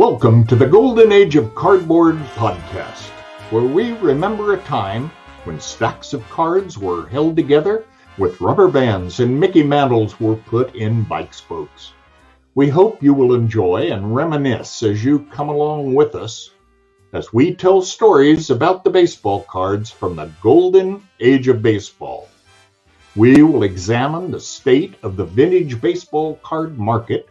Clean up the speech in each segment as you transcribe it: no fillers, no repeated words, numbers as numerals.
Welcome to the Golden Age of Cardboard podcast, where we remember a time when stacks of cards were held together with rubber bands and Mickey mantles were put in bike spokes. We hope you will enjoy and reminisce as you come along with us as we tell stories about the baseball cards from the Golden Age of Baseball. We will examine the state of the vintage baseball card market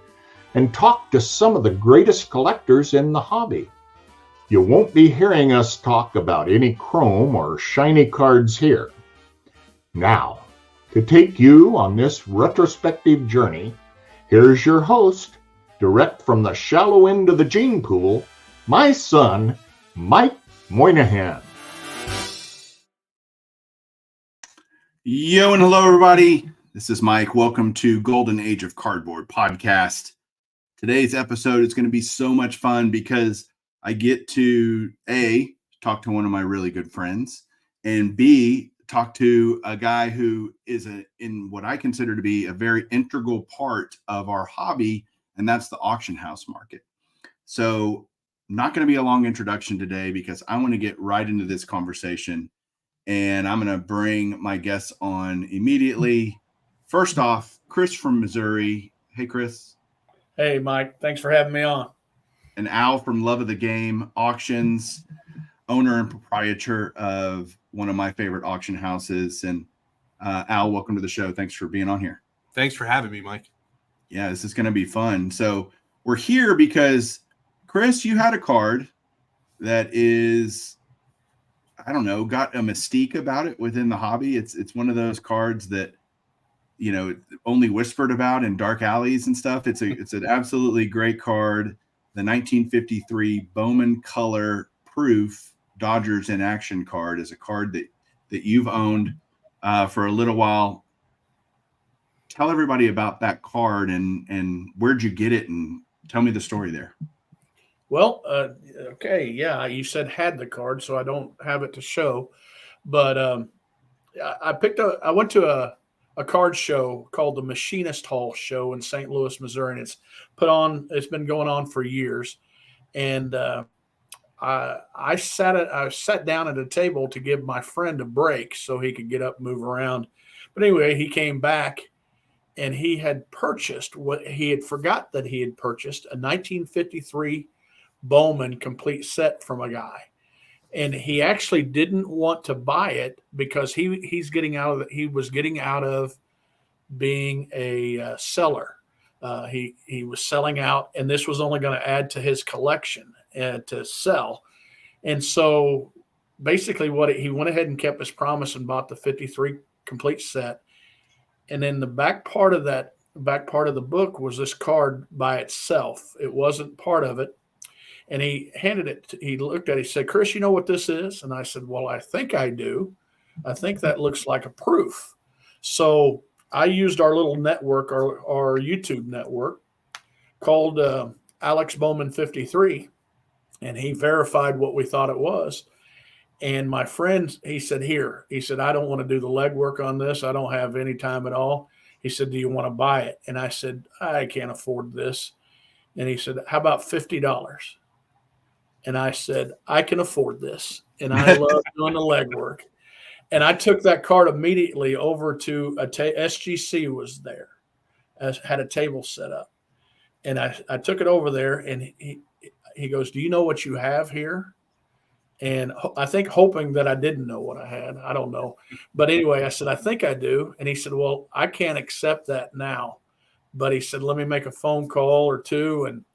and talk to some of the greatest collectors in the hobby. You won't be hearing us talk about any chrome or shiny cards here. Now, to take you on this retrospective journey, here's your host, direct from the shallow end of the gene pool, my son, Mike Moynihan. Yo and hello, everybody. This is Mike. Welcome to Golden Age of Cardboard podcast. Today's episode is going to be so much fun because I get to A, talk to one of my really good friends, and B, talk to a guy who is in what I consider to be a very integral part of our hobby, and that's the auction house market. So not going to be a long introduction today because I want to get right into this conversation, and I'm going to bring my guests on immediately. First off, Chris from Missouri. Hey, Chris. Hey, Mike. Thanks for having me on. And Al from Love of the Game Auctions, owner and proprietor of one of my favorite auction houses. And Al, welcome to the show. Thanks for being on here. Thanks for having me, Mike. Yeah, this is going to be fun. So we're here because, Chris, you had a card that is, I don't know, got a mystique about it within the hobby. It's one of those cards that, you know, only whispered about in dark alleys and stuff. It's an absolutely great card. The 1953 Bowman color proof Dodgers in action card is a card that you've owned for a little while. Tell everybody about that card and where'd you get it, and tell me the story there. Well, okay. Yeah. You said had the card, so I don't have it to show, but I went to a card show called the Machinist Hall Show in St. Louis, Missouri. And it's been going on for years. And I sat down at a table to give my friend a break so he could get up and move around. But anyway, he came back and he had purchased what he had forgot that he had purchased, a 1953 Bowman complete set from a guy. And he actually didn't want to buy it because he was getting out of being a seller. He was selling out, and this was only going to add to his collection to sell. And so basically he went ahead and kept his promise and bought the 53 complete set. And then the back part of the book was this card by itself. It wasn't part of it. And he looked at it, he said, "Chris, you know what this is?" And I said, "Well, I think I do. I think that looks like a proof." So I used our little network, our YouTube network called Alex Bowman 53, and he verified what we thought it was. And my friend, he said, "I don't want to do the legwork on this. I don't have any time at all." He said, "Do you want to buy it?" And I said, "I can't afford this." And he said, "How about $50? And I said, "I can afford this." And I love doing the legwork. And I took that card immediately over to SGC was there, had a table set up. And I took it over there, and he goes, "Do you know what you have here?" And I think hoping that I didn't know what I had. I don't know. But anyway, I said, "I think I do." And he said, "Well, I can't accept that now." But he said, "Let me make a phone call or two." And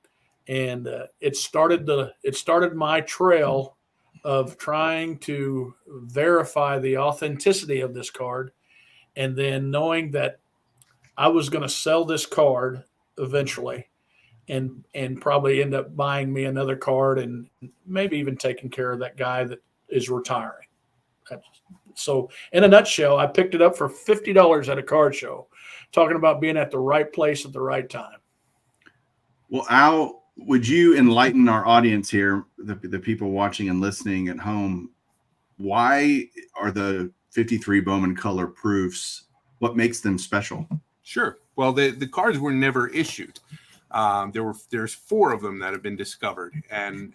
it started my trail of trying to verify the authenticity of this card, and then knowing that I was going to sell this card eventually, and probably end up buying me another card, and maybe even taking care of that guy that is retiring. So, in a nutshell, I picked it up for $50 at a card show. Talking about being at the right place at the right time. Well, Al, would you enlighten our audience here, the people watching and listening at home? Why are the 53 Bowman color proofs? What makes them special? Sure. Well, the cards were never issued. There's 4 of them that have been discovered, and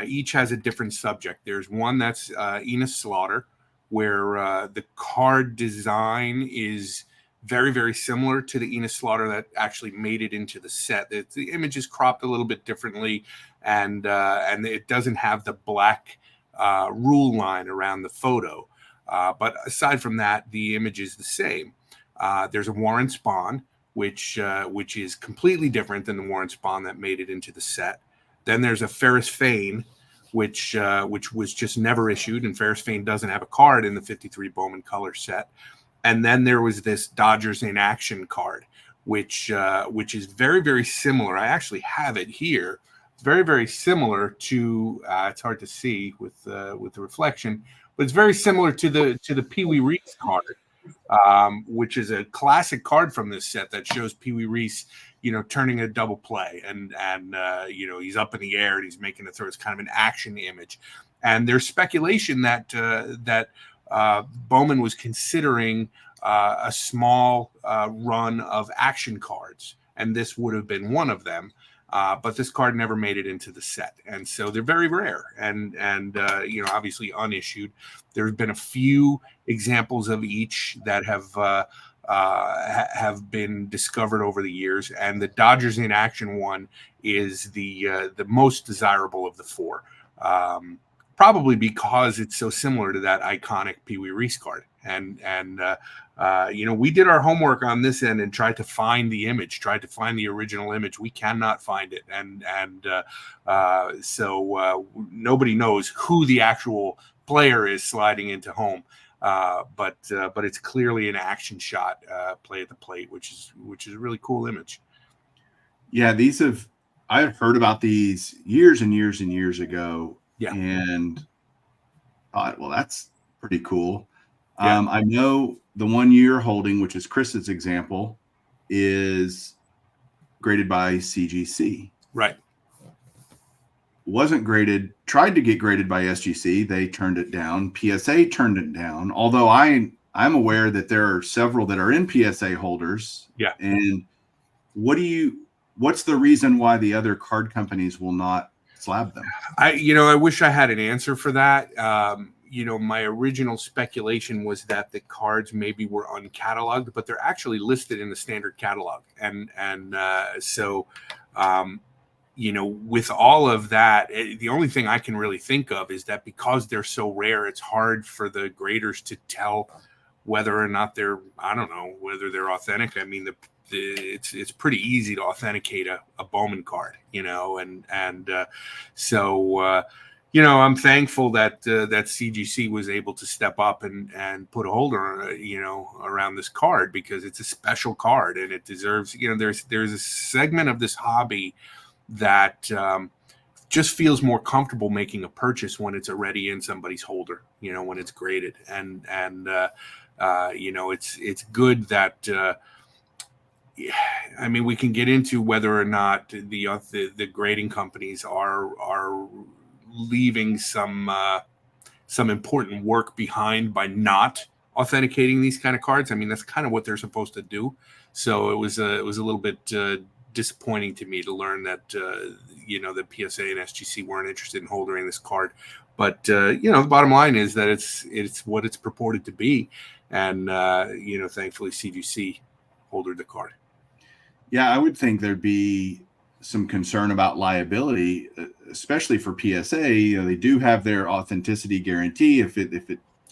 each has a different subject. There's one that's Enos Slaughter, where the card design is very, very similar to the Enos Slaughter that actually made it into the set. The image is cropped a little bit differently, and it doesn't have the black rule line around the photo. But aside from that, the image is the same. There's a Warren Spawn, which is completely different than the Warren Spawn that made it into the set. Then there's a Ferris Fane, which was just never issued, and Ferris Fane doesn't have a card in the 53 Bowman color set. And then there was this Dodgers in Action card, which is very, very similar. I actually have it here. It's very, very similar to. It's hard to see with the reflection, but it's very similar to the Pee Wee Reese card, which is a classic card from this set that shows Pee Wee Reese, turning a double play, and he's up in the air and he's making a throw. It's kind of an action image, and there's speculation that Bowman was considering a small run of action cards, and this would have been one of them. But this card never made it into the set, and so they're very rare and obviously unissued. There have been a few examples of each that have been discovered over the years, and the Dodgers in Action one is the most desirable of the 4. Probably because it's so similar to that iconic Pee Wee Reese card. And we did our homework on this end and tried to find the image, tried to find the original image. We cannot find it. So nobody knows who the actual player is sliding into home. But it's clearly an action shot, play at the plate, which is a really cool image. Yeah, I've heard about these years and years and years ago. Yeah. And thought, well, that's pretty cool. Yeah. I know the one you're holding, which is Chris's example, is graded by CGC. Right. Wasn't graded, tried to get graded by SGC. They turned it down. PSA turned it down. Although I'm aware that there are several that are in PSA holders. Yeah. And what's the reason why the other card companies will not slab them? I wish I had an answer for that. My original speculation was that the cards maybe were uncatalogued, but they're actually listed in the standard catalog. So with all of that, the only thing I can really think of is that because they're so rare, it's hard for the graders to tell whether or not whether they're authentic. I mean, it's pretty easy to authenticate a Bowman card, so I'm thankful that CGC was able to step up and put a holder, around this card, because it's a special card and it deserves. There's a segment of this hobby that just feels more comfortable making a purchase when it's already in somebody's holder, when it's graded, and it's good that. We can get into whether or not the grading companies are leaving some important work behind by not authenticating these kind of cards. That's kind of what they're supposed to do. So it was a little bit disappointing to me to learn that the PSA and SGC weren't interested in holding this card. But the bottom line is that it's what it's purported to be, and thankfully CGC holdered the card. Yeah, I would think there'd be some concern about liability, especially for PSA. They do have their authenticity guarantee. If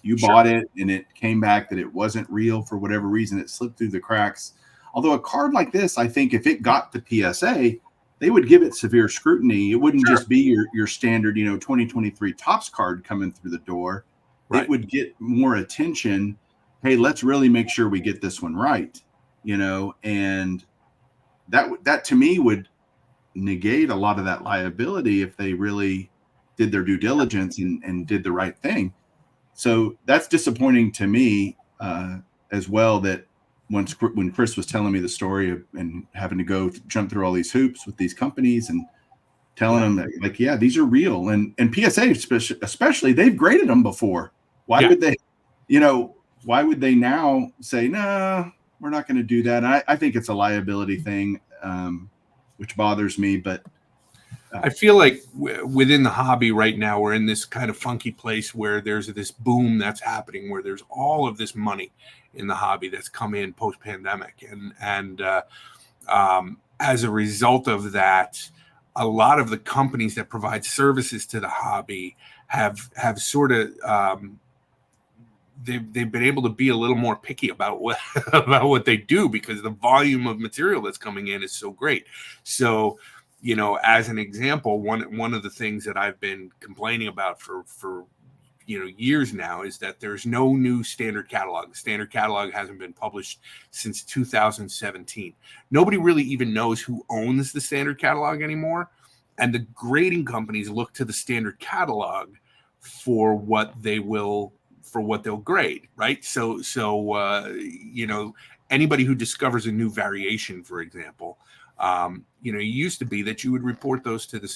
you bought it and it came back that it wasn't real for whatever reason, it slipped through the cracks. Although a card like this, I think if it got to PSA, they would give it severe scrutiny. It wouldn't just be your standard, 2023 Topps card coming through the door. Right. It would get more attention. Hey, let's really make sure we get this one right, and that to me would negate a lot of that liability if they really did their due diligence and did the right thing. So that's disappointing to me as well, that when Chris was telling me the story of, and having to go jump through all these hoops with these companies and telling them that, these are real, and PSA especially, they've graded them before. Why would they, why would they now say, nah, we're not going to do that? I think it's a liability thing. which bothers me. But I feel like within the hobby right now, we're in this kind of funky place where there's this boom that's happening, where there's all of this money in the hobby that's come in post-pandemic, and as a result of that, a lot of the companies that provide services to the hobby have sort of they've been able to be a little more picky about what they do, because the volume of material that's coming in is so great. So, as an example, one of the things that I've been complaining about for years now is that there's no new standard catalog. The standard catalog hasn't been published since 2017. Nobody really even knows who owns the standard catalog anymore, and the grading companies look to the standard catalog for what they'll grade, right? So anybody who discovers a new variation, for example, it used to be that you would report those to the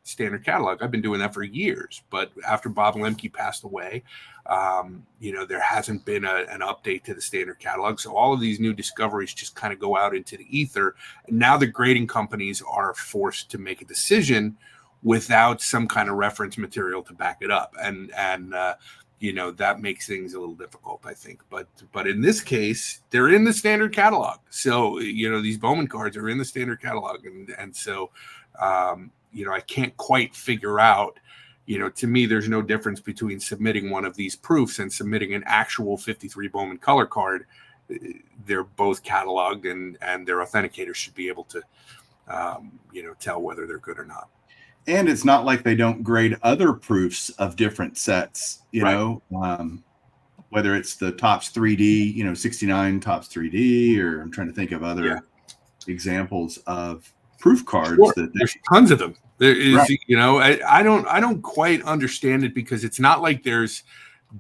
standard catalog. I've been doing that for years, but after Bob Lemke passed away, there hasn't been an update to the standard catalog. So all of these new discoveries just kind of go out into the ether. And now the grading companies are forced to make a decision without some kind of reference material to back it up. And that makes things a little difficult, I think. But in this case, they're in the standard catalog. So, these Bowman cards are in the standard catalog. And so, I can't quite figure out, to me, there's no difference between submitting one of these proofs and submitting an actual 53 Bowman color card. They're both cataloged, and their authenticators should be able to, tell whether they're good or not. And it's not like they don't grade other proofs of different sets, Right. Whether it's the Topps 3D, 69 Topps 3D, or I'm trying to think of other examples of proof cards. Sure. There's tons of them. There is, right. I don't quite understand it, because it's not like there's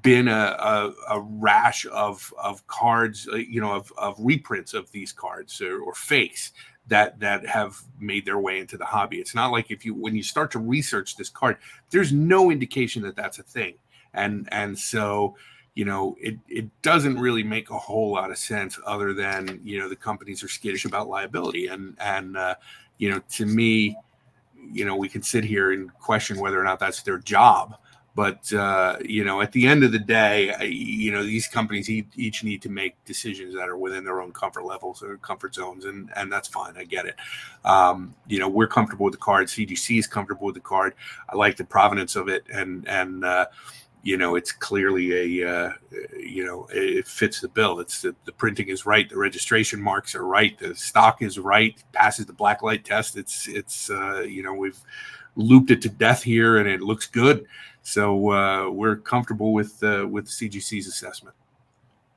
been a rash of cards, of reprints of these cards or fakes that have made their way into the hobby. It's not like when you start to research this card, there's no indication that that's a thing. And so, it doesn't really make a whole lot of sense, other than, the companies are skittish about liability. And to me, we can sit here and question whether or not that's their job. But, at the end of the day, these companies each need to make decisions that are within their own comfort levels or comfort zones. And that's fine. I get it. We're comfortable with the card. CGC is comfortable with the card. I like the provenance of it. And it's clearly it fits the bill. It's the printing is right. The registration marks are right. The stock is right. Passes the black light test. It's we've looped it to death here, and it looks good. So we're comfortable with CGC's assessment.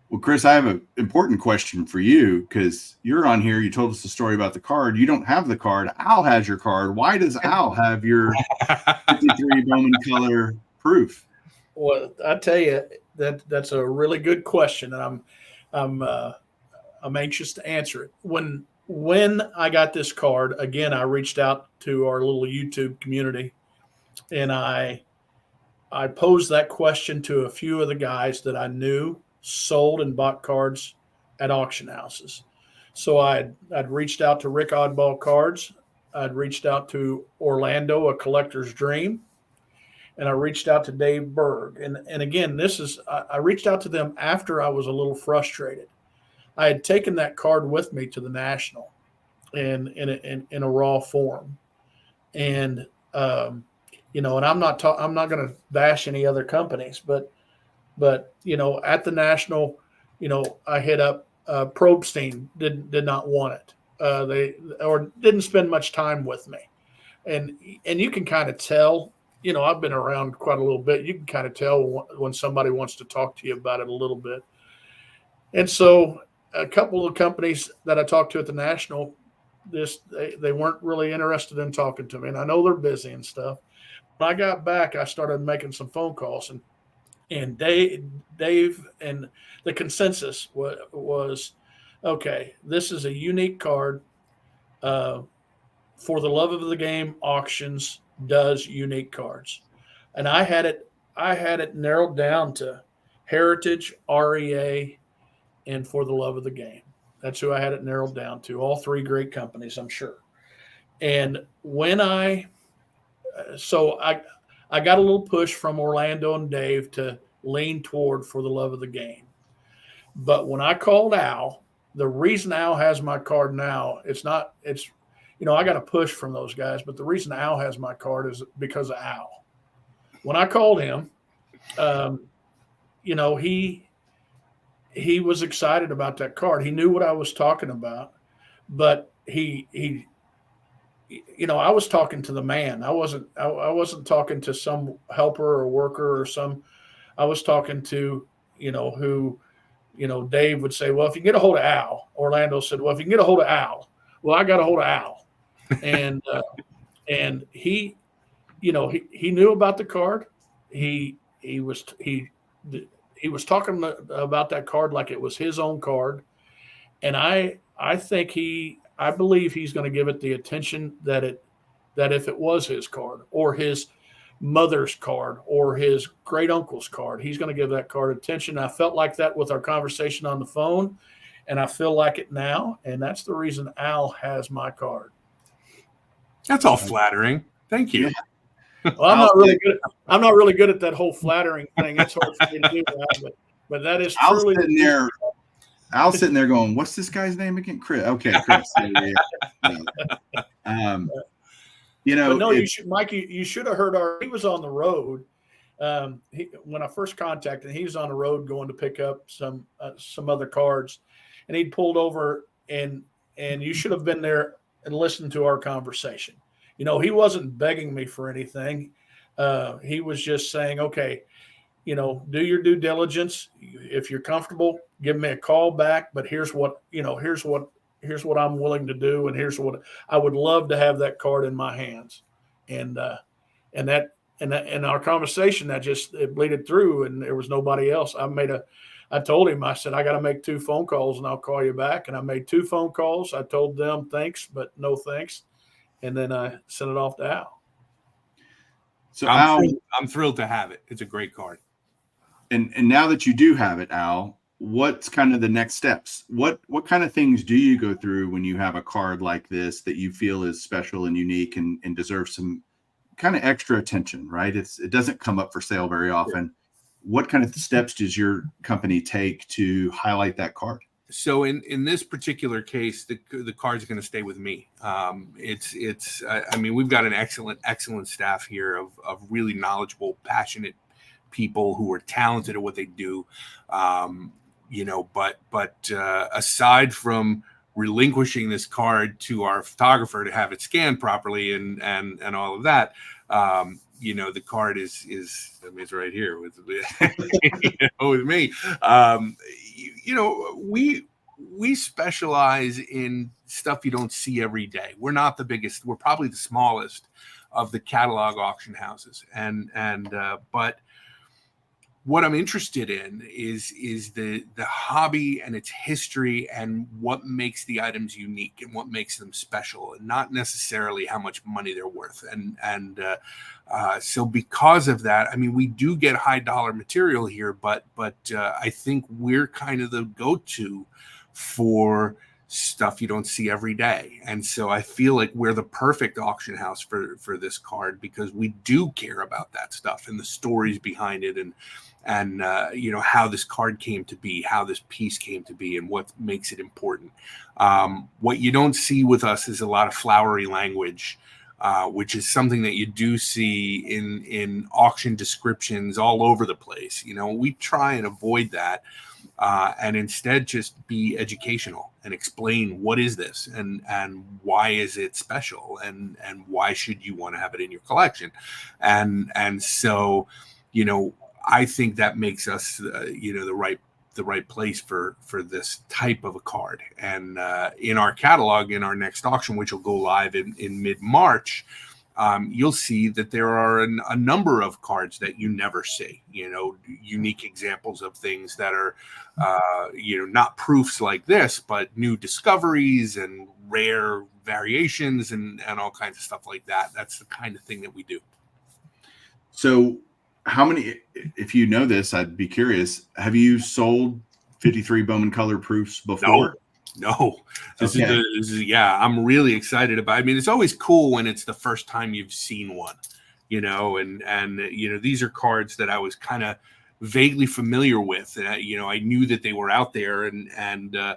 Well, Chris, I have an important question for you, because you're on here. You told us the story about the card. You don't have the card. Al has your card. Why does Al have your 53 Bowman color proof? Well, I tell you, that's a really good question, and I'm anxious to answer it. When I got this card, again, I reached out to our little YouTube community, and I posed that question to a few of the guys that I knew sold and bought cards at auction houses. So I'd reached out to Rick Oddball Cards. I'd reached out to Orlando, A Collector's Dream. And I reached out to Dave Berg. And again, I reached out to them after I was a little frustrated. I had taken that card with me to the National in a raw form. And, and I'm not going to bash any other companies, but at the National, I hit up Probstein, did not want it. They didn't spend much time with me, and you can kind of tell. I've been around quite a little bit. You can kind of tell when somebody wants to talk to you about it a little bit. And so, a couple of companies that I talked to at the National, they weren't really interested in talking to me, and I know they're busy and stuff. When I got back, I started making some phone calls, and Dave and the consensus was, okay, this is a unique card. For the Love of the Game Auctions does unique cards, and I had it narrowed down to Heritage, REA, and For the Love of the Game. That's who I had it narrowed down to. All three great companies, I'm sure. And when I got a little push from Orlando and Dave to lean toward For the Love of the Game. But when I called Al, the reason Al has my card now, it's I got a push from those guys, but the reason Al has my card is because of Al. When I called him, he was excited about that card. He knew what I was talking about, but I was talking to the man. I wasn't talking to some helper or worker or I was talking to, who, Dave would say, well, if you can get a hold of Al. Orlando said, well, if you can get a hold of Al. Well, I got a hold of Al. And he knew about the card. He was talking about that card like it was his own card. And I believe he's going to give it the attention that if it was his card or his mother's card or his great uncle's card, he's going to give that card attention. I felt like that with our conversation on the phone, and I feel like it now. And that's the reason Al has my card. That's all flattering. Thank you. Yeah. Well, I'm not really good at that whole flattering thing. It's hard for me to do that, but that is truly. Al's sitting there going, "What's this guy's name again?" Chris. Okay, Chris. No, you should, Mike. You should have heard he was on the road. When I first contacted him, he was on the road going to pick up some other cards, and he'd pulled over, and you should have been there and listened to our conversation. He wasn't begging me for anything. He was just saying, okay, do your due diligence. If you're comfortable, give me a call back. But here's what I'm willing to do, and here's what I would love to have that card in my hands. And our conversation that just it bleeded through, and there was nobody else. I told him, I said, I got to make 2 phone calls and I'll call you back. And I made 2 phone calls. I told them thanks, but no thanks. And then I sent it off to Al. So I'm thrilled to have it. It's a great card. And now that you do have it, Al, what's kind of the next steps? What kind of things do you go through when you have a card like this that you feel is special and unique and deserves some kind of extra attention, right? It doesn't come up for sale very often. Yeah. What kind of steps does your company take to highlight that card? So in this particular case, the card's going to stay with me. We've got an excellent staff here of really knowledgeable, passionate people who are talented at what they do. But aside from relinquishing this card to our photographer to have it scanned properly and all of that, the card is it's right here with with me. We specialize in stuff you don't see every day. We're not the biggest. We're probably the smallest of the catalog auction houses, but what I'm interested in is the hobby and its history and what makes the items unique and what makes them special, and not necessarily how much money they're worth. So because of that, we do get high dollar material here, but I think we're kind of the go-to for stuff you don't see every day. And so I feel like we're the perfect auction house for this card, because we do care about that stuff and the stories behind it, and how this card came to be, how this piece came to be, and what makes it important. What you don't see with us is a lot of flowery language, which is something that you do see in auction descriptions all over the place. We try and avoid that, and instead just be educational and explain what is this and why is it special, and why should you want to have it in your collection. And so, I think that makes us, the right place for this type of a card. And in our catalog, in our next auction, which will go live in mid-March, you'll see that there are a number of cards that you never see. Unique examples of things that are, not proofs like this, but new discoveries and rare variations and all kinds of stuff like that. That's the kind of thing that we do. So, how many, if you know this, I'd be curious, have you sold 53 Bowman color proofs before? No, Okay. yeah, I'm really excited about. I mean, it's always cool when it's the first time you've seen one, and these are cards that I was kind of vaguely familiar with. I knew that they were out there, and I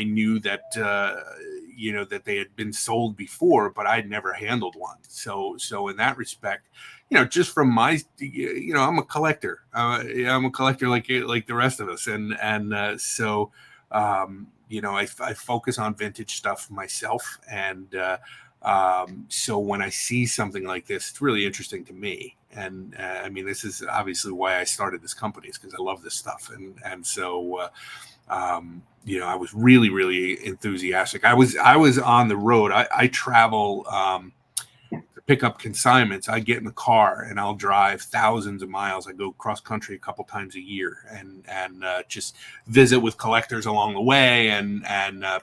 knew that that they had been sold before, but I'd never handled one. So in that respect, just from my, I'm a collector. I'm a collector like the rest of us, and so. I focus on vintage stuff myself, and so when I see something like this, it's really interesting to me. And I mean, this is obviously why I started this company, is because I love this stuff, and so I was really, really enthusiastic. I was on the road. I travel. To pick up consignments, I get in the car and I'll drive thousands of miles. I go cross country a couple times a year, and just visit with collectors along the way, and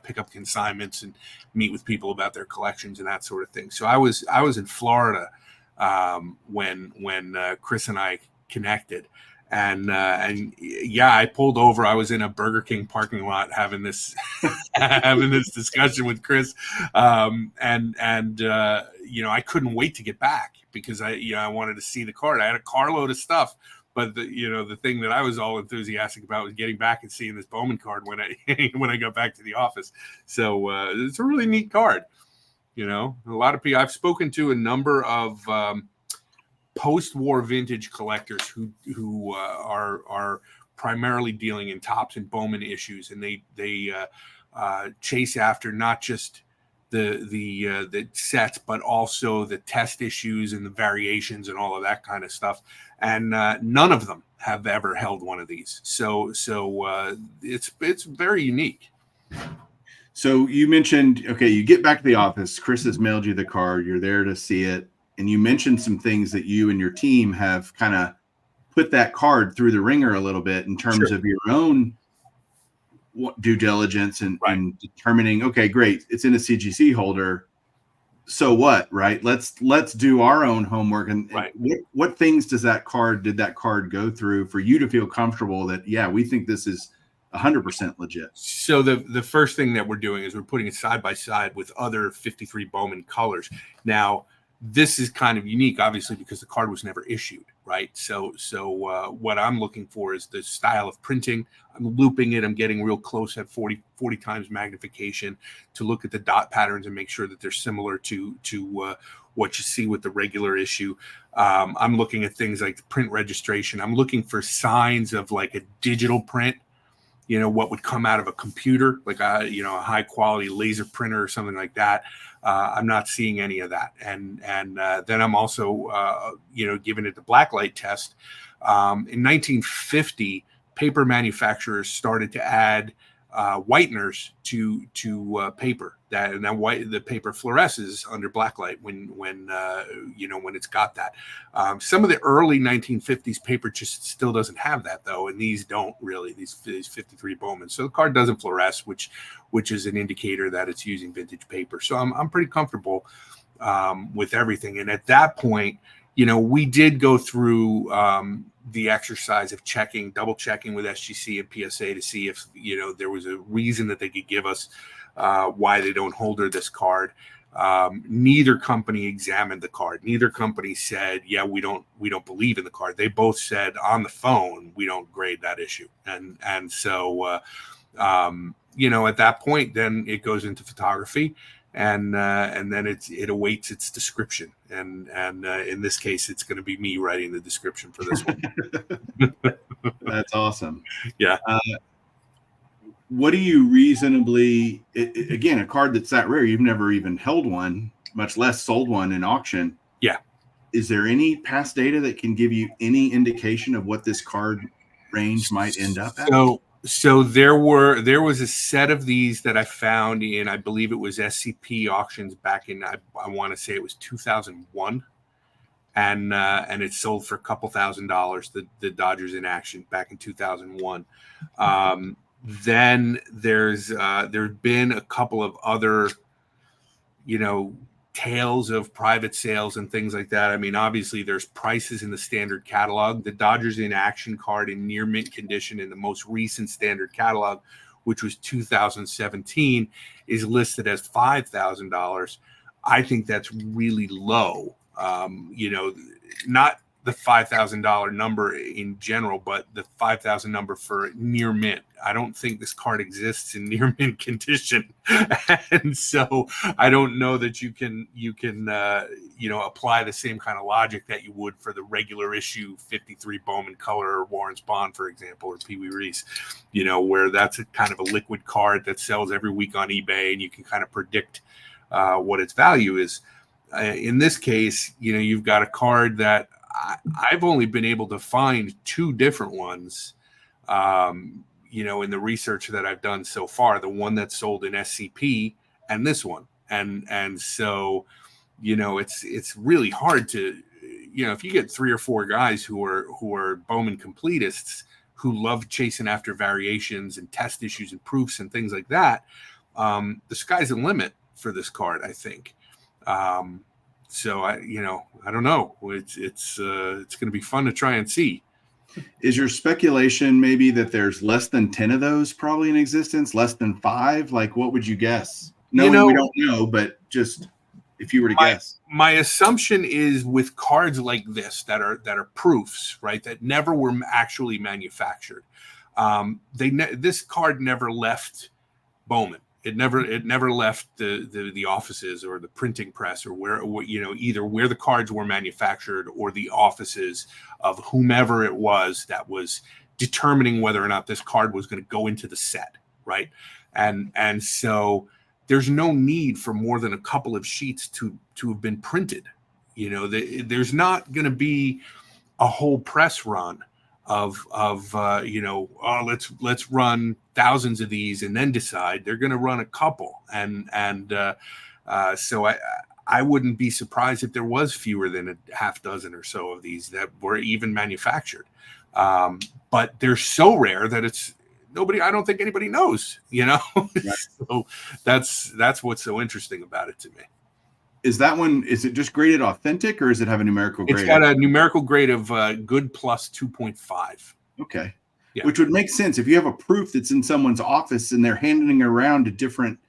pick up consignments and meet with people about their collections and that sort of thing. So I was in Florida when Chris and I connected. And yeah, I pulled over. I was in a Burger King parking lot having this having this discussion with Chris, I couldn't wait to get back, because I wanted to see the card. I had a carload of stuff, but the thing that I was all enthusiastic about was getting back and seeing this Bowman card when I got back to the office. So it's a really neat card. A lot of people, I've spoken to a number of post-war vintage collectors who are primarily dealing in Topps and Bowman issues, and they chase after not just the sets, but also the test issues and the variations and all of that kind of stuff. And none of them have ever held one of these. So it's very unique. So you mentioned, okay, you get back to the office, Chris has mailed you the card, you're there to see it, and you mentioned some things that you and your team have kind of put that card through the ringer a little bit in terms Sure. of your own due diligence and, Right. and determining, okay, great, it's in a CGC holder. So what, right? Let's do our own homework. And Right. what things did that card go through for you to feel comfortable that, yeah, we think this is 100% legit? So the first thing that we're doing is we're putting it side by side with other 53 Bowman colors. Now, this is kind of unique, obviously, because the card was never issued, right? So what I'm looking for is the style of printing. I'm looping it. I'm getting real close at 40 times magnification to look at the dot patterns and make sure that they're similar to what you see with the regular issue. I'm looking at things like the print registration. I'm looking for signs of like a digital print. What would come out of a computer, like a high quality laser printer or something like that. I'm not seeing any of that. And then I'm also, giving it the blacklight test. In 1950, paper manufacturers started to add whiteners to paper. The paper fluoresces under blacklight when it's got that. Some of the early 1950s paper just still doesn't have that, though, and these don't really. These 53 Bowman, so the card doesn't fluoresce, which is an indicator that it's using vintage paper. So I'm pretty comfortable with everything. And at that point, we did go through the exercise of double checking with SGC and PSA to see if there was a reason that they could give us why they don't holder this card. Neither company examined the card. Neither company said, yeah, we don't believe in the card. They both said on the phone, we don't grade that issue. And so at that point, then it goes into photography. And then it awaits its description, and in this case, it's going to be me writing the description for this one. That's awesome. Yeah. What do you reasonably, again, a card that's that rare, you've never even held one, much less sold one in auction. Yeah. Is there any past data that can give you any indication of what this card range might end up at? So there was a set of these that I found in, I believe it was SCP auctions back in, I want to say it was 2001, and it sold for a couple $1,000. The Dodgers in action back in 2001. Then there's been a couple of other, tales of private sales and things like that. I mean, obviously there's prices in the standard catalog. The Dodgers in action card in near mint condition in the most recent standard catalog which was 2017, is listed as $5,000. I think that's really low. Not the $5,000 number in general, but the 5,000 number for near mint. I don't think this card exists in near mint condition, and so I don't know that you can apply the same kind of logic that you would for the regular issue 53 Bowman color or Warren's Bond, for example, or Pee Wee Reese, where that's a kind of a liquid card that sells every week on eBay, and you can kind of predict what its value is. In this case, you've got a card that I've only been able to find two different ones, in the research that I've done so far, the one that's sold in SCP and this one. And so, it's really hard to, if you get 3 or 4 guys who are Bowman completists who love chasing after variations and test issues and proofs and things like that, the sky's the limit for this card, I think. So I don't know. It's going to be fun to try and see. Is your speculation maybe that there's less than 10 of those probably in existence, less than 5? Like, what would you guess? Knowing we don't know, but just if you were to guess. My assumption is with cards like this that are proofs, right, that never were actually manufactured. This card never left Bowman. It never left the offices or the printing press or where either where the cards were manufactured or the offices of whomever it was that was determining whether or not this card was going to go into the set, right? And so there's no need for more than a couple of sheets to have been printed. There's not going to be a whole press run of let's run thousands of these and then decide. They're going to run a couple, and so I wouldn't be surprised if there was fewer than a half dozen or so of these that were even manufactured. But they're so rare that I don't think anybody knows. Right. So that's what's so interesting about it to me. Is that one, is it just graded authentic or does it have a numerical grade? It's got a numerical grade of good plus 2.5. Okay. Yeah. Which would make sense. If you have a proof that's in someone's office and they're handing it around to different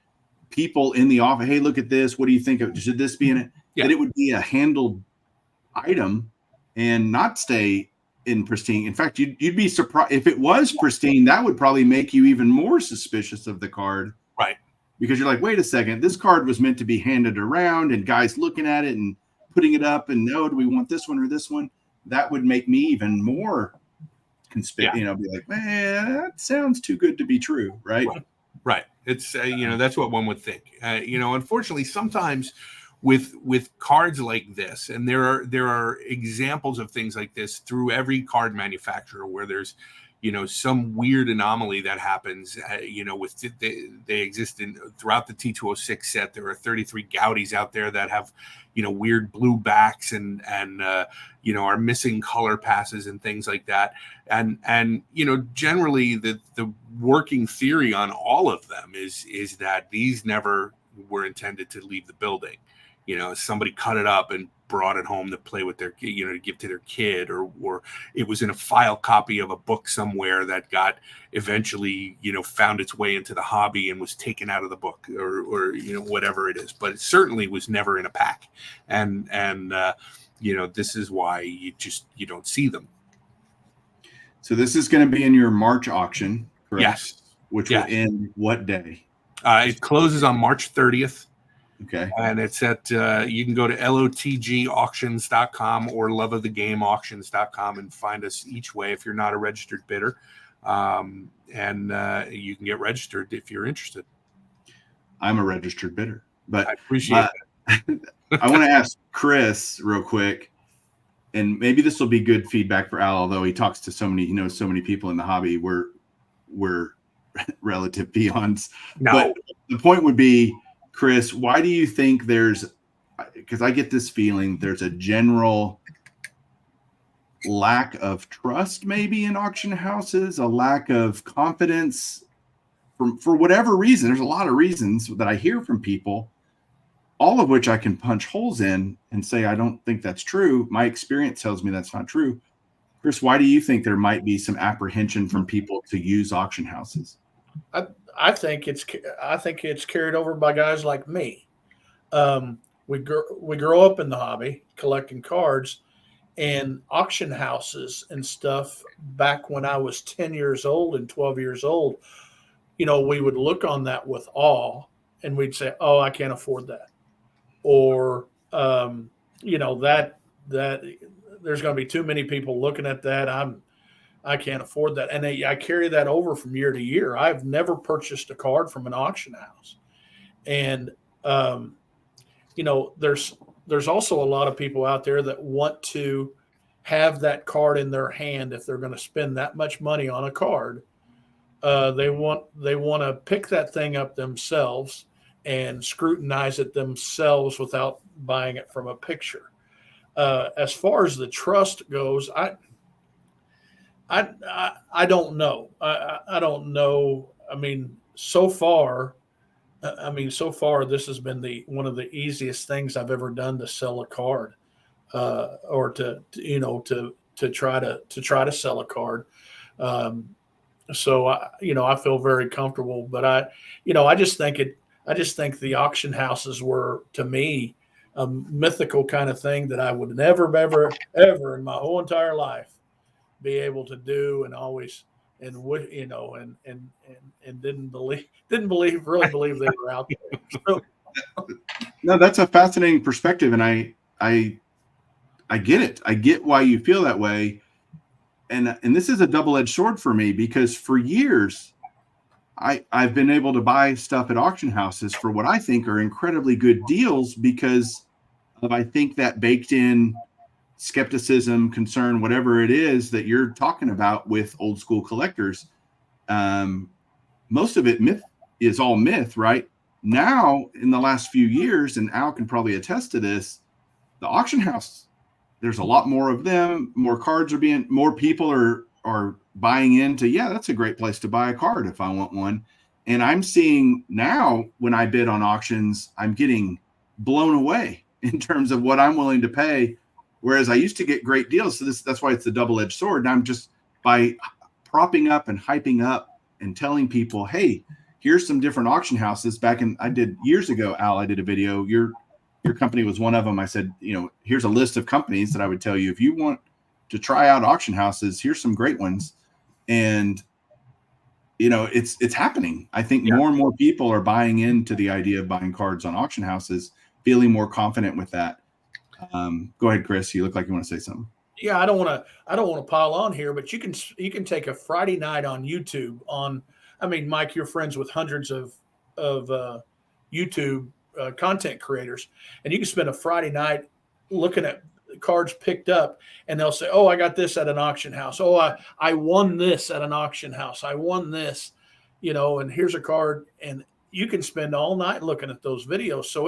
people in the office, hey, look at this. What do you think of? Should this be in it? Yeah. That it would be a handled item and not stay in pristine. In fact, you'd be surprised if it was pristine. That would probably make you even more suspicious of the card. Right. Because you're like, wait a second, this card was meant to be handed around and guys looking at it and putting it up and do we want this one or this one? That would make me even more be like, man, that sounds too good to be true, right? Right. It's that's what one would think. Unfortunately, sometimes with cards like this, and there are examples of things like this through every card manufacturer where there's some weird anomaly that happens, they exist throughout the T206 set. There are 33 Gaudis out there that have, weird blue backs and are missing color passes and things like that. And generally the working theory on all of them is that these never were intended to leave the building. Somebody cut it up and brought it home to play with their, to give to their kid, or it was in a file copy of a book somewhere that got eventually, found its way into the hobby and was taken out of the book or whatever it is. But it certainly was never in a pack. And this is why you don't see them. So this is going to be in your March auction, correct? Yes. Which will end what day? It closes on March 30th. Okay. And it's at, you can go to lotgauctions.com or loveofthegameauctions.com and find us each way if you're not a registered bidder. And you can get registered if you're interested. I'm a registered bidder, but I appreciate that. I want to ask Chris real quick, and maybe this will be good feedback for Al, although he knows so many people in the hobby. We're relative peons. No. But the point would be, Chris, why do you think because I get this feeling there's a general lack of trust maybe in auction houses, a lack of confidence for whatever reason. There's a lot of reasons that I hear from people, all of which I can punch holes in and say, I don't think that's true. My experience tells me that's not true. Chris, why do you think there might be some apprehension from people to use auction houses? I think it's carried over by guys like me. We grow up in the hobby collecting cards, and auction houses and stuff back when I was 10 years old and 12 years old, we would look on that with awe, and we'd say, "Oh, I can't afford that," or that there's going to be too many people looking at that. I can't afford that, and I carry that over from year to year. I've never purchased a card from an auction house, and there's also a lot of people out there that want to have that card in their hand if they're going to spend that much money on a card. They want to pick that thing up themselves and scrutinize it themselves without buying it from a picture. As far as the trust goes, I don't know. I don't know. So far, this has been one of the easiest things I've ever done to sell a card, or to try to sell a card. So I feel very comfortable, but I just think the auction houses were, to me, a mythical kind of thing that I would never, ever, ever in my whole entire life be able to do, and always, and would, and really believe they were out there. So, No, that's a fascinating perspective, and I get it. I get why you feel that way. And this is a double-edged sword for me, because for years I've been able to buy stuff at auction houses for what I think are incredibly good deals because of, I think, that baked in skepticism, concern, whatever it is that you're talking about with old school collectors. Most of it is all myth, right? Now, in the last few years, and Al can probably attest to this, the auction house, there's a lot more of them. More cards more people are buying into, yeah, that's a great place to buy a card if I want one. And I'm seeing now, when I bid on auctions, I'm getting blown away in terms of what I'm willing to pay. Whereas I used to get great deals. So that's why it's a double-edged sword. And I'm just, by propping up and hyping up and telling people, hey, here's some different auction houses. I did years ago, Al, I did a video. Your company was one of them. I said, here's a list of companies that I would tell you, if you want to try out auction houses, here's some great ones. And, it's happening. I think more and more people are buying into the idea of buying cards on auction houses, feeling more confident with that. Go ahead, Chris. You look like you want to say something. Yeah, I don't want to pile on here, but you can take a Friday night on YouTube Mike, you're friends with hundreds of YouTube content creators, and you can spend a Friday night looking at cards picked up, and they'll say, "Oh, I got this at an auction house. Oh, I won this at an auction house. I won this, and here's a card." And you can spend all night looking at those videos. So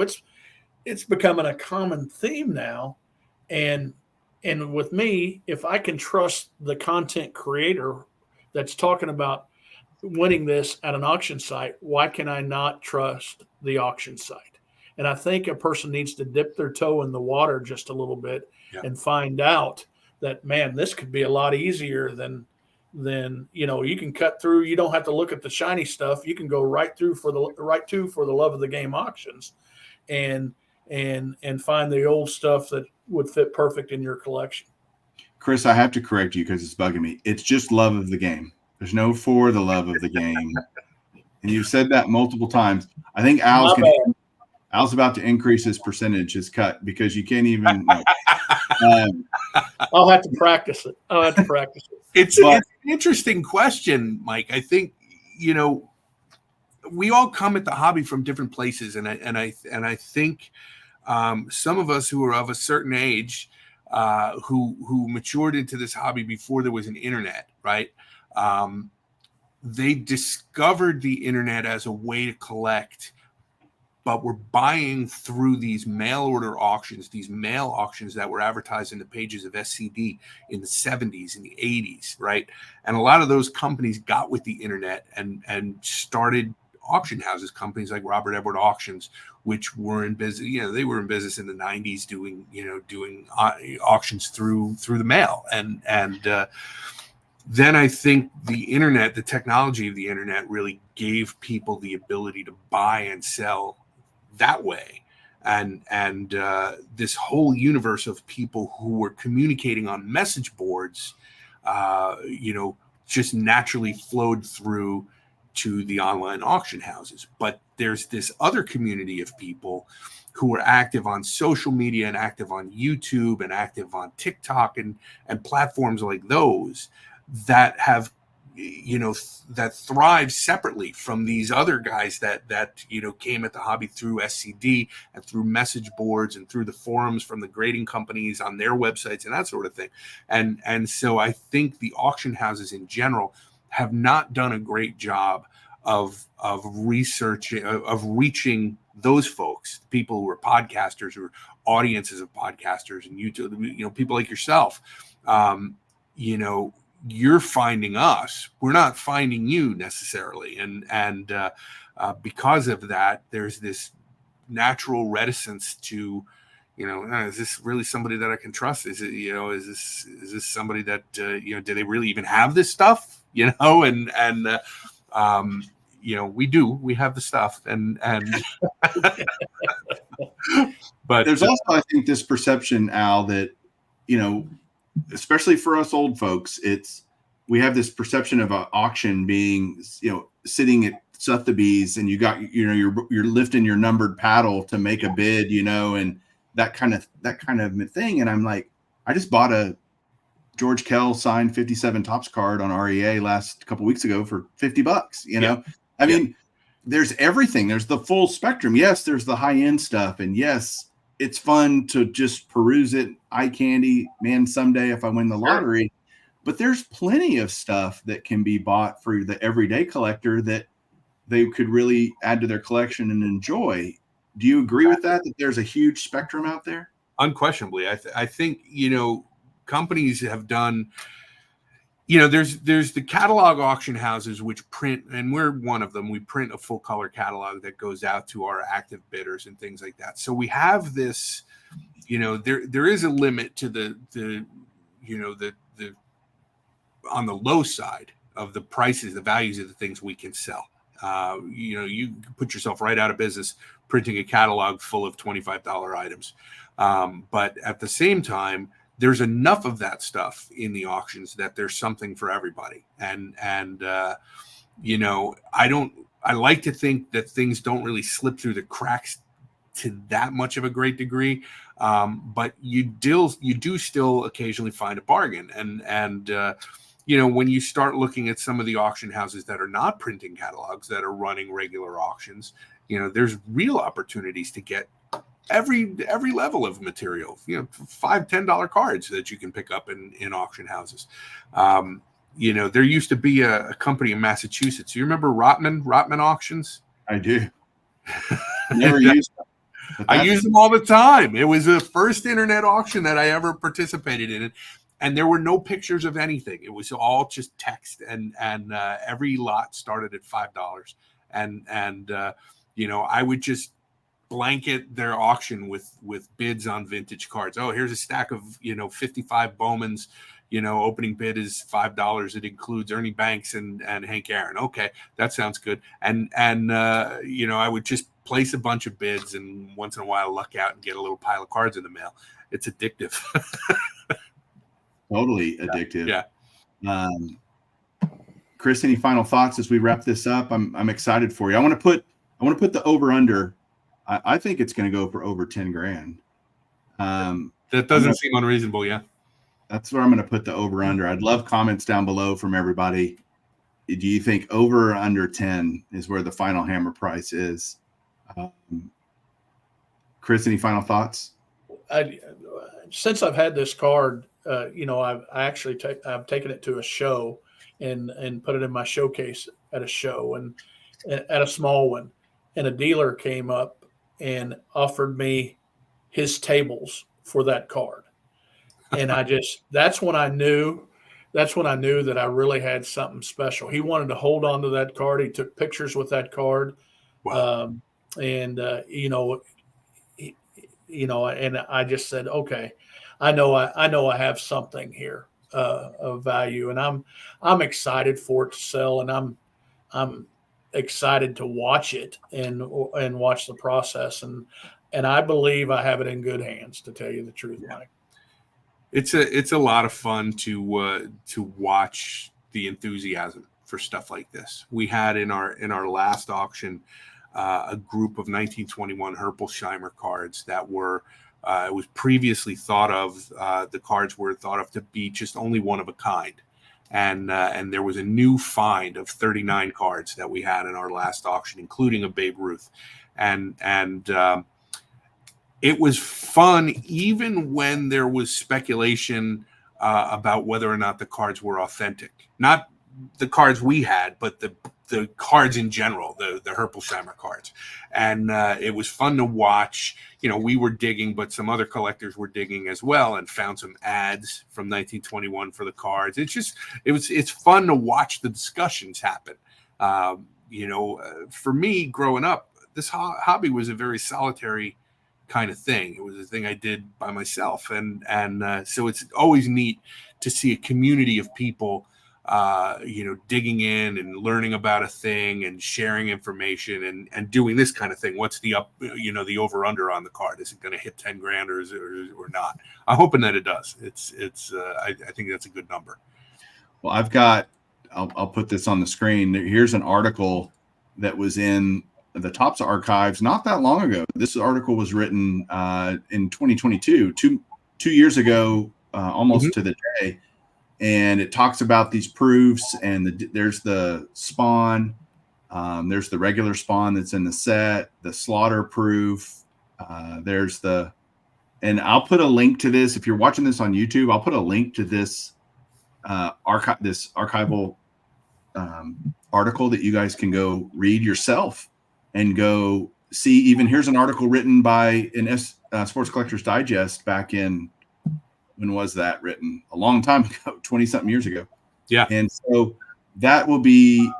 it's becoming a common theme now, and with me, if I can trust the content creator that's talking about winning this at an auction site, why can I not trust the auction site? And I think a person needs to dip their toe in the water just a little bit and find out that, man, this could be a lot easier than you can cut through. You don't have to look at the shiny stuff. You can go right to for the love of the game auctions and find the old stuff that would fit perfect in your collection. Chris, I have to correct you because it's bugging me. It's just love of the game. There's no for the love of the game. And you've said that multiple times. I think Al's about to increase his percentage, his cut, because you can't even. I'll have to practice it. It's an interesting question, Mike. I think, we all come at the hobby from different places. And I think some of us who are of a certain age, who matured into this hobby before there was an internet, right? They discovered the internet as a way to collect, but we're buying through these mail order auctions, these mail auctions that were advertised in the pages of SCD in the 70s and the 80s, right? And a lot of those companies got with the internet and started auction houses, companies like Robert Edward Auctions, which were in business. They were in business in the 90s doing auctions through the mail. And then I think the internet, the technology of the internet, really gave people the ability to buy and sell that way. And this whole universe of people who were communicating on message boards, just naturally flowed through to the online auction houses. But there's this other community of people who are active on social media and active on YouTube and active on TikTok and platforms like those that have, that thrive separately from these other guys that came at the hobby through SCD and through message boards and through the forums from the grading companies on their websites and that sort of thing. And so I think the auction houses in general have not done a great job of researching, of reaching those folks, people who are podcasters or audiences of podcasters and YouTube, people like yourself. You're finding us, we're not finding you necessarily. And because of that, there's this natural reticence to, is this really somebody that I can trust? Is it, is this somebody that, do they really even have this stuff? We have the stuff and but there's also, I think, this perception, Al, that, especially for us old folks, we have this perception of an auction being, sitting at Sotheby's and you got, you're lifting your numbered paddle to make a bid, and that kind of thing. And I'm like, I just bought a George Kell signed 57 Topps card on REA last couple weeks ago for $50. I mean, there's everything. There's the full spectrum. Yes, there's the high end stuff, and yes, it's fun to just peruse it, eye candy, man, someday if I win the lottery. But there's plenty of stuff that can be bought for the everyday collector that they could really add to their collection and enjoy. Do you agree with that there's a huge spectrum out there? Unquestionably. I think, companies have done, there's the catalog auction houses, which print, and we're one of them. We print a full color catalog that goes out to our active bidders and things like that. So we have this, there is a limit to the on the low side of the prices, the values of the things we can sell. You put yourself right out of business printing a catalog full of $25 items. But at the same time, there's enough of that stuff in the auctions that there's something for everybody. And I like to think that things don't really slip through the cracks to that much of a great degree. But you do still occasionally find a bargain. And when you start looking at some of the auction houses that are not printing catalogs, that are running regular auctions, there's real opportunities to get every level of material, $5-10 cards that you can pick up in auction houses. There used to be a company in Massachusetts. You remember Rotman Auctions? I do. Never used them. I use them all the time. It was the first internet auction that I ever participated in. And there were no pictures of anything. It was all just text, and every lot started at $5. And I would just blanket their auction with bids on vintage cards. Oh, here's a stack of 55 Bowmans. Opening bid is $5. It includes Ernie Banks and Hank Aaron. Okay, that sounds good. And I would just place a bunch of bids, and once in a while luck out and get a little pile of cards in the mail. It's addictive. Totally addictive. Yeah. Chris, any final thoughts as we wrap this up? I'm excited for you. I want to put the over under. I think it's going to go for over 10 grand. That doesn't seem unreasonable. Yeah. That's where I'm going to put the over under. I'd love comments down below from everybody. Do you think over or under 10 is where the final hammer price is? Chris, any final thoughts? Since I've had this card, I've taken it to a show and put it in my showcase at a show and at a small one, and a dealer came up and offered me his tables for that card. And that's when I knew that I really had something special. He wanted to hold on to that card. He took pictures with that card. Wow. And I just said, okay, I know I have something here of value, and I'm excited for it to sell, and excited to watch it and watch the process. And I believe I have it in good hands, to tell you the truth, Mike. It's a lot of fun to watch the enthusiasm for stuff like this. We had in our last auction a group of 1921 Herpelsheimer cards that were it was previously thought of, the cards were thought of to be just only one of a kind, and there was a new find of 39 cards that we had in our last auction, including a Babe Ruth, and it was fun even when there was speculation about whether or not the cards were authentic. Not the cards we had, but the cards in general, the Herpelsheimer cards. And it was fun to watch. We were digging, but some other collectors were digging as well, and found some ads from 1921 for the cards. It's fun to watch the discussions happen. For me growing up, this hobby was a very solitary kind of thing. It was a thing I did by myself, and so it's always neat to see a community of people digging in and learning about a thing and sharing information and doing this kind of thing. What's the the over under on the card? Is it going to hit 10 grand or not? I'm hoping that it does. I think that's a good number. Well, I'll put this on the screen. Here's an article that was in the Topps archives not that long ago. This article was written in 2022, two years ago, almost to the day. And it talks about these proofs, and there's the spawn. There's the regular spawn that's in the set, the slaughter proof. And I'll put a link to this. If you're watching this on YouTube, I'll put a link to this archival article that you guys can go read yourself and go see. Even here's an article written by Sports Collectors Digest back in, when was that written? A long time ago, 20-something years ago. Yeah. And so that will be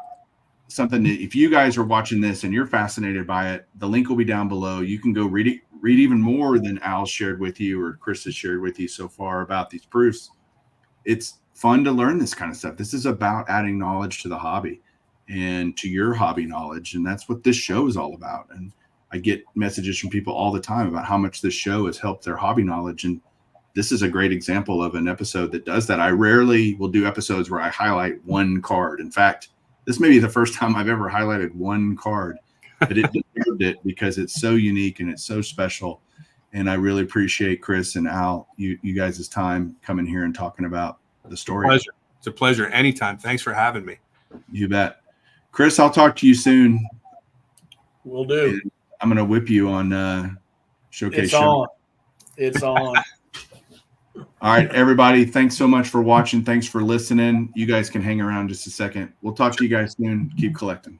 something that if you guys are watching this and you're fascinated by it, the link will be down below. You can go read even more than Al shared with you or Chris has shared with you so far about these proofs. It's fun to learn this kind of stuff. This is about adding knowledge to the hobby and to your hobby knowledge. And that's what this show is all about. And I get messages from people all the time about how much this show has helped their hobby knowledge. And this is a great example of an episode that does that. I rarely will do episodes where I highlight one card. In fact, this may be the first time I've ever highlighted one card, but it deserved it because it's so unique and it's so special. And I really appreciate Chris and Al, you guys' time coming here and talking about the story. Pleasure. It's a pleasure. Anytime. Thanks for having me. You bet. Chris, I'll talk to you soon. Will do. And I'm going to whip you on Showcase. It's on. It's on. All right, everybody. Thanks so much for watching. Thanks for listening. You guys can hang around just a second. We'll talk to you guys soon. Keep collecting.